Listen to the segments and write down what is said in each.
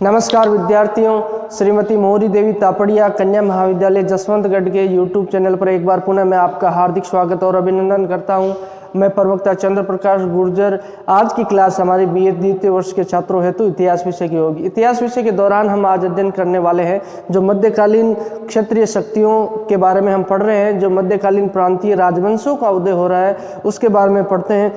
नमस्कार विद्यार्थियों, श्रीमती मोहरी देवी तापड़िया कन्या महाविद्यालय जसवंतगढ़ के यूट्यूब चैनल पर एक बार पुनः मैं आपका हार्दिक स्वागत और अभिनंदन करता हूं। मैं प्रवक्ता चंद्र प्रकाश गुर्जर। आज की क्लास हमारी बीए द्वितीय वर्ष के छात्रों हेतु इतिहास विषय की होगी। इतिहास विषय के दौरान हम आज अध्ययन करने वाले हैं जो मध्यकालीन क्षत्रिय शक्तियों के बारे में हम पढ़ रहे हैं। जो मध्यकालीन प्रांतीय राजवंशों का उदय हो रहा है उसके बारे में पढ़ते हैं।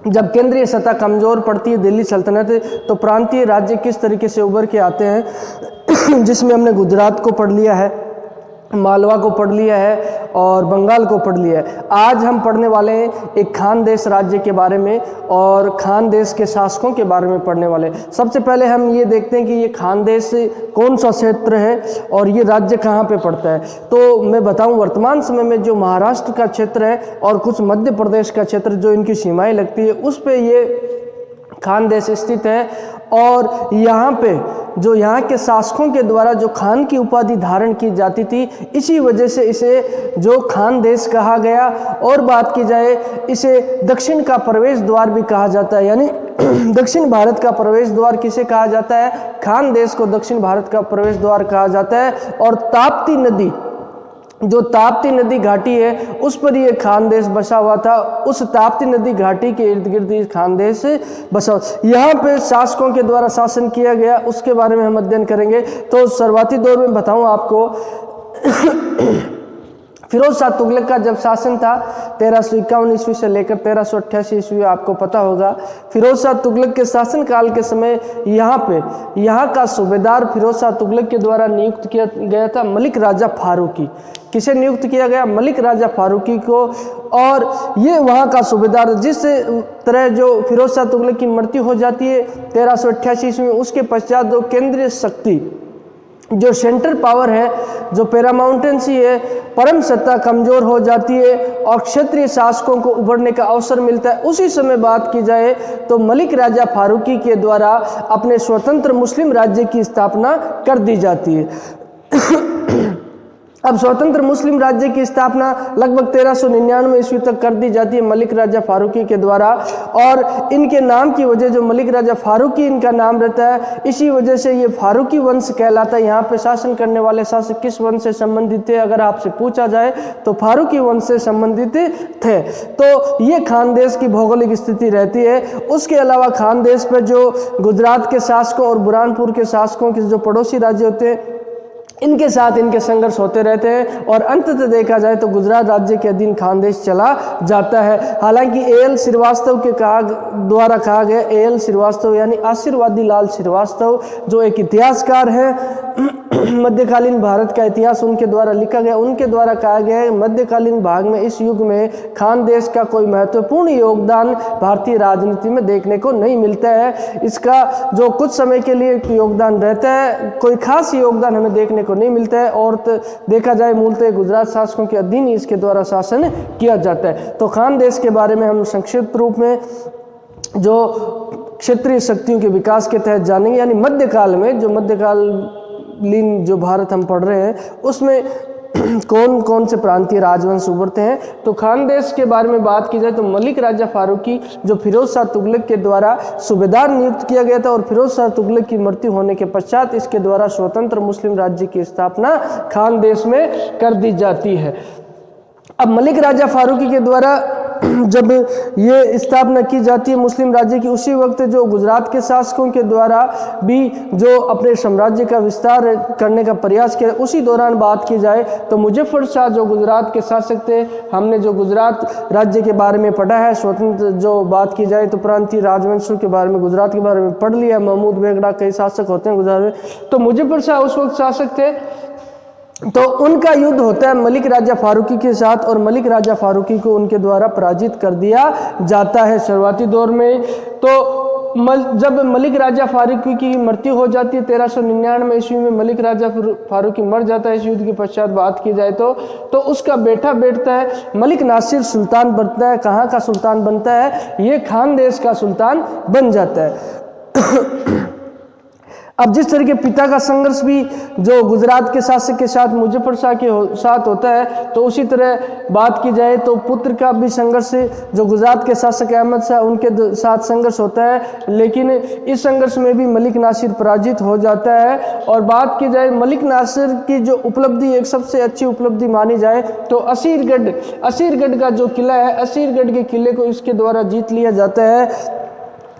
जब केंद्रीय सत्ता कमजोर पड़ती है दिल्ली सल्तनत, तो प्रांतीय राज्य किस तरीके से उभर के आते हैं जिसमें हमने गुजरात को पढ़ लिया है, मालवा को पढ़ लिया है और बंगाल को पढ़ लिया है। आज हम पढ़ने वाले हैं एक खानदेश राज्य के बारे में और खानदेश के शासकों के बारे में पढ़ने वाले हैं। सबसे पहले हम ये देखते हैं कि ये खानदेश कौन सा क्षेत्र है और ये राज्य कहाँ पे पड़ता है। तो मैं बताऊं, वर्तमान समय में जो महाराष्ट्र का क्षेत्र है और कुछ मध्य प्रदेश का क्षेत्र जो इनकी सीमाएं लगती है उस पे ये खानदेश स्थित है। और यहाँ पे जो यहाँ के शासकों के द्वारा जो खान की उपाधि धारण की जाती थी, इसी वजह से इसे जो खानदेश कहा गया। और बात की जाए, इसे दक्षिण का प्रवेश द्वार भी कहा जाता है, यानी दक्षिण भारत का प्रवेश द्वार किसे कहा जाता है? खानदेश को दक्षिण भारत का प्रवेश द्वार कहा जाता है। और ताप्ती नदी, जो ताप्ती नदी घाटी है उस पर ये खानदेश बसा हुआ था। उस ताप्ती नदी घाटी के इर्द गिर्द ये खानदेश बसा हुआ। यहाँ पे शासकों के द्वारा शासन किया गया, उसके बारे में हम अध्ययन करेंगे। तो शुरुआती दौर में बताऊं आपको फिरोज शाह तुगलक का जब शासन था 1351 ईस्वी से लेकर 1388 ईस्वी, आपको पता होगा। फिरोज शाह तुगलक के शासन काल के समय यहाँ का सूबेदार फिरोज शाह तुगलक के द्वारा नियुक्त किया गया था मलिक राजा फारूकी। किसे नियुक्त किया गया? मलिक राजा फारूकी को। और ये वहाँ का सूबेदार, जिस तरह जो फिरोज शाह तुगलक की मृत्यु हो जाती है 1388 ईस्वी में, उसके पश्चात जो केंद्रीय शक्ति, जो सेंटर पावर है, जो पैरामाउंटेंसी है, परम सत्ता कमजोर हो जाती है और क्षेत्रीय शासकों को उभरने का अवसर मिलता है। उसी समय बात की जाए तो मलिक राजा फारूकी के द्वारा अपने स्वतंत्र मुस्लिम राज्य की स्थापना कर दी जाती है। अब स्वतंत्र मुस्लिम राज्य की स्थापना लगभग 1399 ईस्वी तक कर दी जाती है मलिक राजा फारूकी के द्वारा। और इनके नाम की वजह, जो मलिक राजा फारूकी इनका नाम रहता है, इसी वजह से ये फारूकी वंश कहलाता है। यहाँ पे शासन करने वाले शासक किस वंश से संबंधित थे अगर आपसे पूछा जाए तो फारूकी वंश से संबंधित थे। तो ये खानदेश की भौगोलिक स्थिति रहती है। उसके अलावा खानदेश पर जो गुजरात के शासकों और बुरहानपुर के शासकों के जो पड़ोसी राज्य होते हैं, इनके साथ इनके संघर्ष होते रहते हैं और अंततः देखा जाए तो गुजरात राज्य के अधीन खानदेश चला जाता है। हालांकि एएल श्रीवास्तव के द्वारा कहा गया, एएल श्रीवास्तव यानी आशीर्वादी लाल श्रीवास्तव, जो एक इतिहासकार है, मध्यकालीन भारत का इतिहास उनके द्वारा लिखा गया। उनके द्वारा कहा गया है मध्यकालीन भाग में इस युग में खानदेश का कोई महत्वपूर्ण योगदान भारतीय राजनीति में देखने को नहीं मिलता है। इसका जो कुछ समय के लिए योगदान रहता है, कोई खास योगदान हमें देखने को नहीं मिलता है। और देखा जाए मूलतः गुजरात शासकों के अधीन ही इसके द्वारा शासन किया जाता है। तो खानदेश के बारे में हम संक्षिप्त रूप में जो क्षेत्रीय शक्तियों के विकास के तहत जानेंगे। यानी मध्यकाल में, जो मध्यकालीन जो भारत हम पढ़ रहे हैं उसमें कौन कौन से प्रांतीय राजवंश उभरते हैं। तो खानदेश के बारे में बात की जाए तो मलिक राजा फारूकी, जो फिरोज शाह तुगलक के द्वारा सूबेदार नियुक्त किया गया था और फिरोज शाह तुगलक की मृत्यु होने के पश्चात इसके द्वारा स्वतंत्र मुस्लिम राज्य की स्थापना खानदेश में कर दी जाती है। अब मलिक राजा फारूकी के द्वारा जब ये स्थापना की जाती है मुस्लिम राज्य की, उसी वक्त जो गुजरात के शासकों के द्वारा भी जो अपने साम्राज्य का विस्तार करने का प्रयास किया, उसी दौरान बात की जाए तो मुजफ्फर शाह जो गुजरात के शासक थे, हमने जो गुजरात राज्य के बारे में पढ़ा है, स्वतंत्र जो बात की जाए तो प्रांतीय राजवंशों के बारे में गुजरात के बारे में पढ़ लिया। महमूद बेगड़ा कई शासक होते हैं गुजरात में, तो मुजफ्फर शाह उस वक्त शासक थे। तो उनका युद्ध होता है मलिक राजा फारूकी के साथ और मलिक राजा फारूकी को उनके द्वारा पराजित कर दिया जाता है शुरुआती दौर में। तो जब मलिक राजा फारूकी की मृत्यु हो जाती है 1399 ईस्वी में, मलिक राजा फारूकी मर जाता है। इस युद्ध के पश्चात बात की जाए तो उसका बेटा बैठता है, मलिक नासिर सुल्तान बनता है। कहाँ का सुल्तान बनता है? ये खानदेश का सुल्तान बन जाता है। अब जिस तरह के पिता का संघर्ष भी जो गुजरात के शासक के साथ मुजफ्फर शाह के साथ होता है, तो उसी तरह बात की जाए तो पुत्र का भी संघर्ष जो गुजरात के शासक अहमद शाह उनके साथ संघर्ष होता है, लेकिन इस संघर्ष में भी मलिक नासिर पराजित हो जाता है। और बात की जाए मलिक नासिर की जो उपलब्धि एक सबसे अच्छी उपलब्धि मानी जाए तो असीरगढ़ का जो किला है, असीरगढ़ के किले को इसके द्वारा जीत लिया जाता है।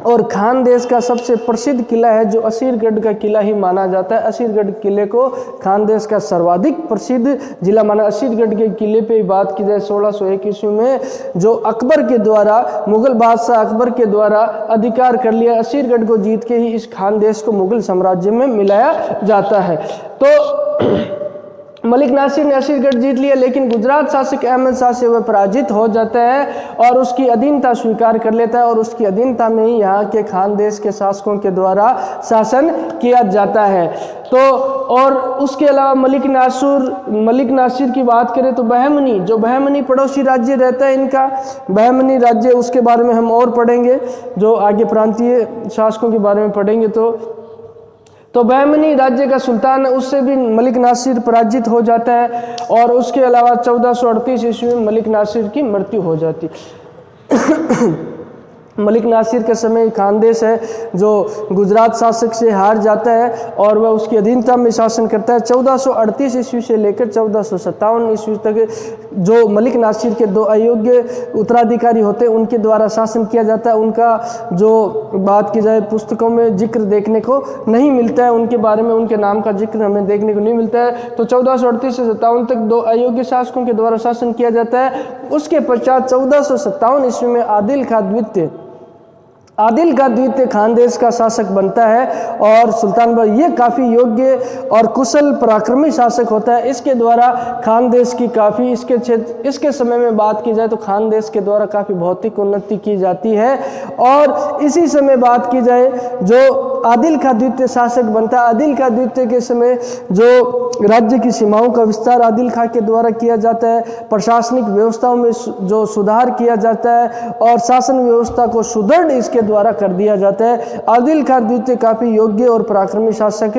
और खानदेश का सबसे प्रसिद्ध किला है जो असीरगढ़ का किला ही माना जाता है। असीरगढ़ किले को खानदेश का सर्वाधिक प्रसिद्ध जिला माना। असीरगढ़ के किले पे बात की जाए 1601 ईस्वी में जो अकबर के द्वारा, मुगल बादशाह अकबर के द्वारा अधिकार कर लिया, असीरगढ़ को जीत के ही इस खानदेश को मुगल साम्राज्य में मिलाया जाता है। तो मलिक नासिर ने असीरगढ़ जीत लिया, लेकिन गुजरात शासक अहमद शाह से वह पराजित हो जाता है और उसकी अधीनता स्वीकार कर लेता है और उसकी अधीनता में ही यहाँ के खानदेश के शासकों के द्वारा शासन किया जाता है। तो और उसके अलावा मलिक नासिर की बात करें तो बहमनी पड़ोसी राज्य रहता है इनका, बहमनी राज्य, उसके बारे में हम और पढ़ेंगे जो आगे प्रांतीय शासकों के बारे में पढ़ेंगे। तो बहमनी राज्य का सुल्तान है, उससे भी मलिक नासिर पराजित हो जाता है और उसके अलावा 1438 ईस्वी में मलिक नासिर की मृत्यु हो जाती मलिक नासिर के समय खानदेश है जो गुजरात शासक से हार जाता है और वह उसकी अधीनता में शासन करता है। 1438 ईस्वी से लेकर 1457 ईस्वी तक जो मलिक नासिर के दो अयोग्य उत्तराधिकारी होते हैं उनके द्वारा शासन किया जाता है। उनका जो बात की जाए पुस्तकों में जिक्र देखने को नहीं मिलता है, उनके बारे में उनके नाम का जिक्र हमें देखने को नहीं मिलता है। तो 1438 से 57 तक दो अयोग्य शासकों के द्वारा शासन किया जाता है। उसके पश्चात 1457 ईस्वी में आदिल खां द्वितीय खानदेश का शासक बनता है और सुल्तान बाहू ये काफ़ी योग्य और कुशल पराक्रमी शासक होता है। इसके द्वारा खानदेश की काफ़ी इसके समय में बात की जाए तो खानदेश के द्वारा काफ़ी भौतिक उन्नति की जाती है। और इसी समय बात की जाए जो आदिल खां द्वितीय शासक बनता है, आदिल खां द्वितीय के समय जो राज्य की सीमाओं का विस्तार आदिल खां के द्वारा किया जाता है, प्रशासनिक व्यवस्थाओं में जो सुधार किया जाता है और शासन व्यवस्था को सुदृढ़ इसके द्वारा कर दिया जाता है। आदिल खां द्वितीय काफ़ी योग्य और पराक्रमी शासक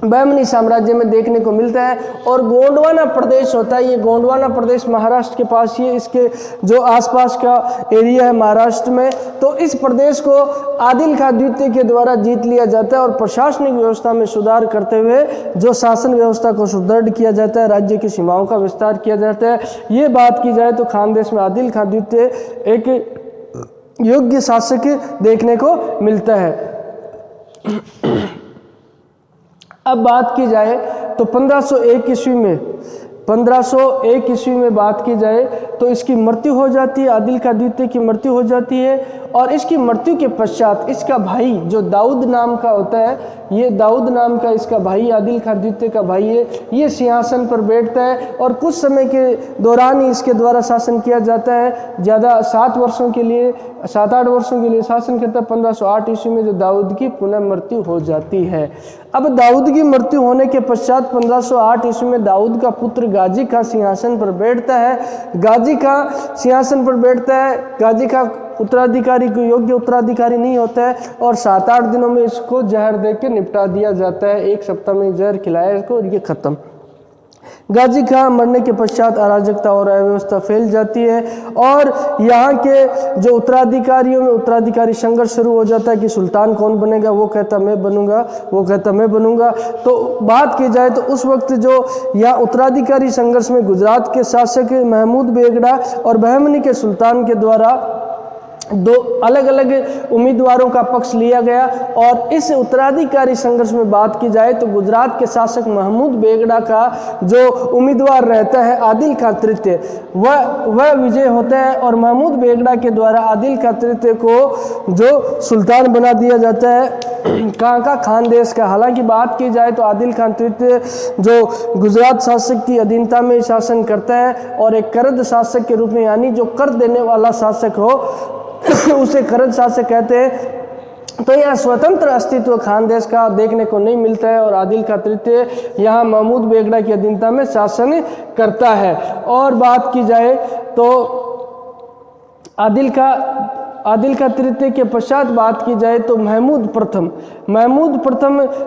बहमनी साम्राज्य में देखने को मिलता है। और गोंडवाना प्रदेश होता है, ये गोंडवाना प्रदेश महाराष्ट्र के पास, ये इसके जो आसपास का एरिया है महाराष्ट्र में, तो इस प्रदेश को आदिल खां द्वितीय के द्वारा जीत लिया जाता है और प्रशासनिक व्यवस्था में सुधार करते हुए जो शासन व्यवस्था को सुदृढ़ किया जाता है, राज्य की सीमाओं का विस्तार किया जाता है। ये बात की जाए तो खानदेश में आदिल खां द्वितीय एक योग्य शासक देखने को मिलता है। अब बात की जाए तो 1501 ईस्वी में बात की जाए तो इसकी मृत्यु हो जाती है, आदिल खां द्वितीय की मृत्यु हो जाती है। और इसकी मृत्यु के पश्चात इसका भाई जो दाऊद नाम का होता है, ये दाऊद नाम का इसका भाई आदिल खां द्वितीय का भाई है, ये सिंहासन पर बैठता है और कुछ समय के दौरान ही इसके द्वारा शासन किया जाता है। ज़्यादा 7-8 वर्षों के लिए शासन करता है। 1508 ईस्वी में जो दाऊद की पुनः मृत्यु हो जाती है। अब दाऊद की मृत्यु होने के पश्चात 1508 ईस्वी में दाऊद का पुत्र गाजी खां सिंहासन पर बैठता है। गाजी खां सिंहासन पर बैठता है। गाजी खां उत्तराधिकारी को योग्य उत्तराधिकारी नहीं होता है और 7-8 दिनों में इसको जहर दे के निपटा दिया जाता है। 1 सप्ताह में जहर खिलाया इसको और ये खत्म। गाजी खां मरने के पश्चात अराजकता और अव्यवस्था फैल जाती है और यहाँ के जो उत्तराधिकारियों में उत्तराधिकारी संघर्ष शुरू हो जाता है कि सुल्तान कौन बनेगा, वो कहता मैं बनूंगा, वो कहता मैं बनूंगा। तो बात की जाए तो उस वक्त जो यहाँ उत्तराधिकारी संघर्ष में गुजरात के शासक महमूद बेगड़ा और बहमनी के सुल्तान के द्वारा दो अलग अलग उम्मीदवारों का पक्ष लिया गया। और इस उत्तराधिकारी संघर्ष में बात की जाए तो गुजरात के शासक महमूद बेगड़ा का जो उम्मीदवार रहता है आदिल खां तृतीय, वह विजय होता है और महमूद बेगड़ा के द्वारा आदिल खां तृतीय को जो सुल्तान बना दिया जाता है कहाँ का, खानदेश का। हालांकि बात की जाए तो आदिल खां तृतीय जो गुजरात शासक की अधीनता में शासन करता है और एक करद शासक के रूप में, यानी जो कर देने वाला शासक हो उसे करद शासक कहते हैं। तो यह स्वतंत्र अस्तित्व खानदेश का देखने को नहीं मिलता है और आदिल खां तृतीय यहाँ महमूद बेगड़ा की अधीनता में शासन करता है। और बात की जाए तो आदिल खां आदिल खां तृतीय के पश्चात बात की जाए तो महमूद प्रथम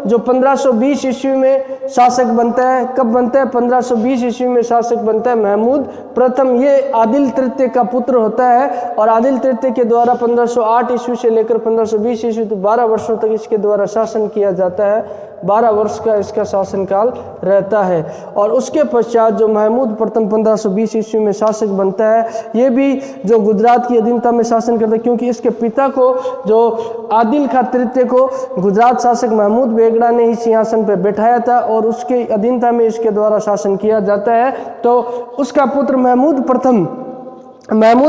जो 1520 ईस्वी में शासक बनता है। कब बनता है? 1520 ईस्वी में शासक बनता है महमूद प्रथम। ये आदिल तृतीय का पुत्र होता है और आदिल तृतीय के द्वारा 1508 ईस्वी से लेकर 1520 ईस्वी तो 12 वर्षों तक इसके द्वारा शासन किया जाता है। 12 वर्ष का इसका शासनकाल रहता है। और उसके पश्चात जो महमूद प्रथम 1520 ईस्वी में शासक बनता है, ये भी जो गुजरात की अधीनता में शासन करता है, क्योंकि इसके पिता को जो आदिल खां तृतीय को गुजरात शासक महमूद बेगड़ा ने ही सिंहासन पर बैठाया था और उसके अधीनता में इसके द्वारा शासन किया जाता है। तो उसका पुत्र महमूद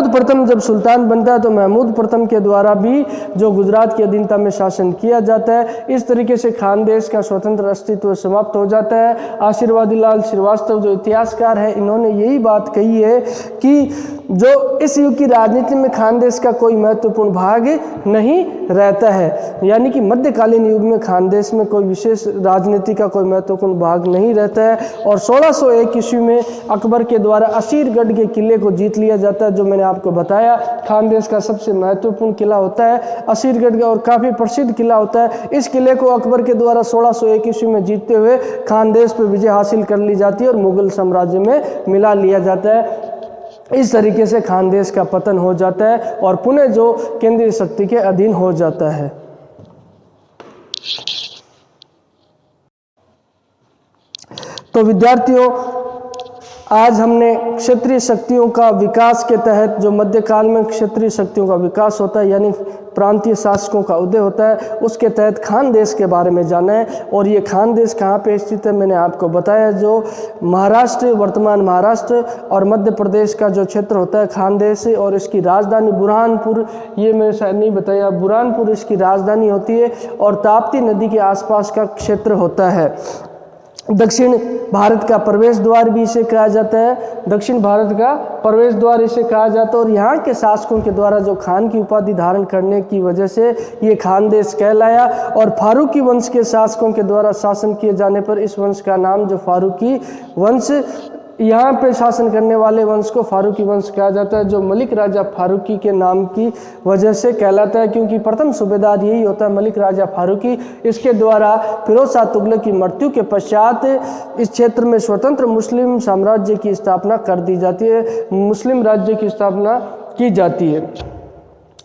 प्रथम जब सुल्तान बनता है तो महमूद प्रथम के द्वारा भी जो गुजरात की अधीनता में शासन किया जाता है। इस तरीके से खानदेश का स्वतंत्र अस्तित्व समाप्त हो जाता है। आशीर्वादी लाल श्रीवास्तव जो इतिहासकार है, इन्होंने यही बात कही है कि जो इस युग की राजनीति में खानदेश का कोई महत्वपूर्ण भाग नहीं रहता है, यानी कि मध्यकालीन युग में खानदेश में कोई विशेष राजनीति का कोई महत्वपूर्ण भाग नहीं रहता है। और 1601 ईस्वी में अकबर के द्वारा असीरगढ़ के किले को जीत लिया जाता है। जो मैंने आपको बताया, खानदेश का सबसे महत्वपूर्ण किला होता है असीरगढ़ का और काफ़ी प्रसिद्ध किला होता है। इस किले को अकबर के द्वारा 1601 ईस्वी में जीतते हुए खानदेश पर विजय हासिल कर ली जाती है और मुगल साम्राज्य में मिला लिया जाता है। इस तरीके से खानदेश का पतन हो जाता है और पुणे जो केंद्रीय शक्ति के अधीन हो जाता है। तो विद्यार्थियों, आज हमने क्षेत्रीय शक्तियों का विकास के तहत, जो मध्यकाल में क्षेत्रीय शक्तियों का विकास होता है यानी प्रांतीय शासकों का उदय होता है, उसके तहत खानदेश के बारे में जाना है। और ये खानदेश कहाँ पे स्थित है मैंने आपको बताया। जो महाराष्ट्र, वर्तमान महाराष्ट्र और मध्य प्रदेश का जो क्षेत्र होता है खानदेश, और इसकी राजधानी बुरहानपुर, ये मैंने शायद नहीं बताया, बुरहानपुर इसकी राजधानी होती है और ताप्ती नदी के आसपास का क्षेत्र होता है। दक्षिण भारत का प्रवेश द्वार भी इसे कहा जाता है, दक्षिण भारत का प्रवेश द्वार इसे कहा जाता है। और यहाँ के शासकों के द्वारा जो खान की उपाधि धारण करने की वजह से ये खानदेश कहलाया। और फारूकी वंश के शासकों के द्वारा शासन किए जाने पर इस वंश का नाम जो फारूकी वंश, यहाँ पे शासन करने वाले वंश को फारूकी वंश कहा जाता है, जो मलिक राजा फारूकी के नाम की वजह से कहलाता है, क्योंकि प्रथम सूबेदार यही होता है मलिक राजा फारूकी। इसके द्वारा फिरोज शाह तुगलक की मृत्यु के पश्चात इस क्षेत्र में स्वतंत्र मुस्लिम साम्राज्य की स्थापना कर दी जाती है, मुस्लिम राज्य की स्थापना की जाती है।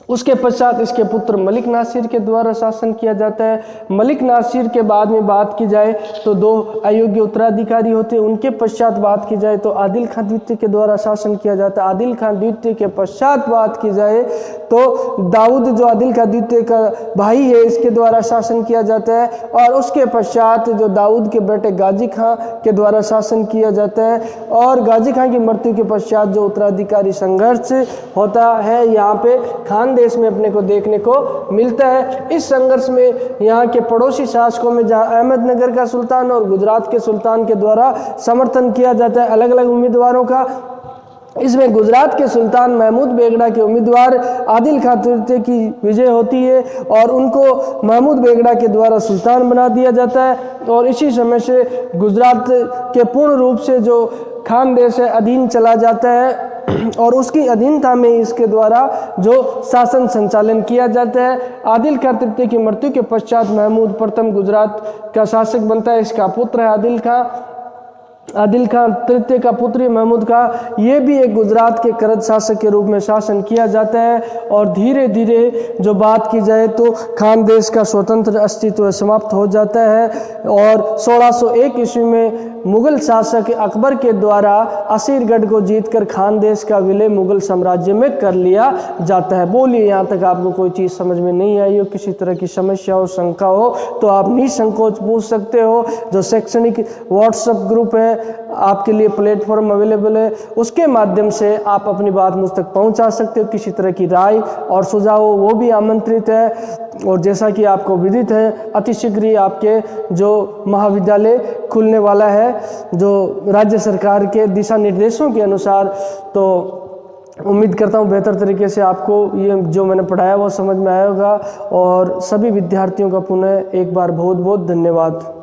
उसके पश्चात इसके पुत्र मलिक नासिर के द्वारा शासन किया जाता है। मलिक नासिर के बाद में बात की जाए तो 2 अयोग्य उत्तराधिकारी होते हैं। उनके पश्चात बात की जाए तो आदिल खां द्वितीय के द्वारा शासन किया जाता है। आदिल खां द्वितीय के पश्चात बात की जाए तो दाऊद जो आदिल खां द्वितीय का भाई है, इसके द्वारा शासन किया जाता है। और उसके पश्चात जो दाऊद के बेटे गाजी खां के द्वारा शासन किया जाता है। और गाजी खां की मृत्यु के पश्चात जो उत्तराधिकारी संघर्ष होता है यहाँ पे खानदेश में अपने को देखने को मिलता है। इस संघर्ष में यहाँ के पड़ोसी शासकों में जहाँ अहमदनगर का सुल्तान और गुजरात के सुल्तान के द्वारा समर्थन किया जाता है अलग अलग उम्मीदवारों का। इसमें गुजरात के सुल्तान महमूद बेगड़ा के उम्मीदवार आदिल खां तृतीय की विजय होती है और उनको महमूद बेगड़ा के द्वारा सुल्तान बना दिया जाता है। और इसी समय से गुजरात के पूर्ण रूप से जो खानदेश है अधीन चला जाता है और उसकी अधीनता में इसके द्वारा जो शासन संचालन किया जाता है। आदिल खां तृतीय की मृत्यु के पश्चात महमूद प्रथम गुजरात का शासक बनता है। इसका पुत्र है आदिल खां तृतीय का पुत्र महमूद खां, ये भी एक गुजरात के करद शासक के रूप में शासन किया जाता है। और धीरे धीरे जो बात की जाए तो खानदेश का स्वतंत्र अस्तित्व समाप्त हो जाता है। और 1601 ईस्वी में मुगल शासक अकबर के द्वारा असीरगढ़ को जीतकर खानदेश का विलय मुगल साम्राज्य में कर लिया जाता है। बोलिए, यहाँ तक आपको कोई चीज़ समझ में नहीं आई हो, किसी तरह की समस्या हो, शंका हो तो आप निसंकोच पूछ सकते हो। जो शैक्षणिक व्हाट्सएप ग्रुप है आपके लिए प्लेटफॉर्म अवेलेबल है, उसके माध्यम से आप अपनी बात मुझ तक पहुंचा सकते हो। किसी तरह की राय और सुझाव हो वो भी आमंत्रित है। और जैसा कि आपको विदित है अति शीघ्र ही आपके जो महाविद्यालय खुलने वाला है जो राज्य सरकार के दिशा निर्देशों के अनुसार, तो उम्मीद करता हूँ बेहतर तरीके से आपको ये जो मैंने पढ़ाया वो समझ में आया होगा। और सभी विद्यार्थियों का पुनः एक बार बहुत बहुत धन्यवाद।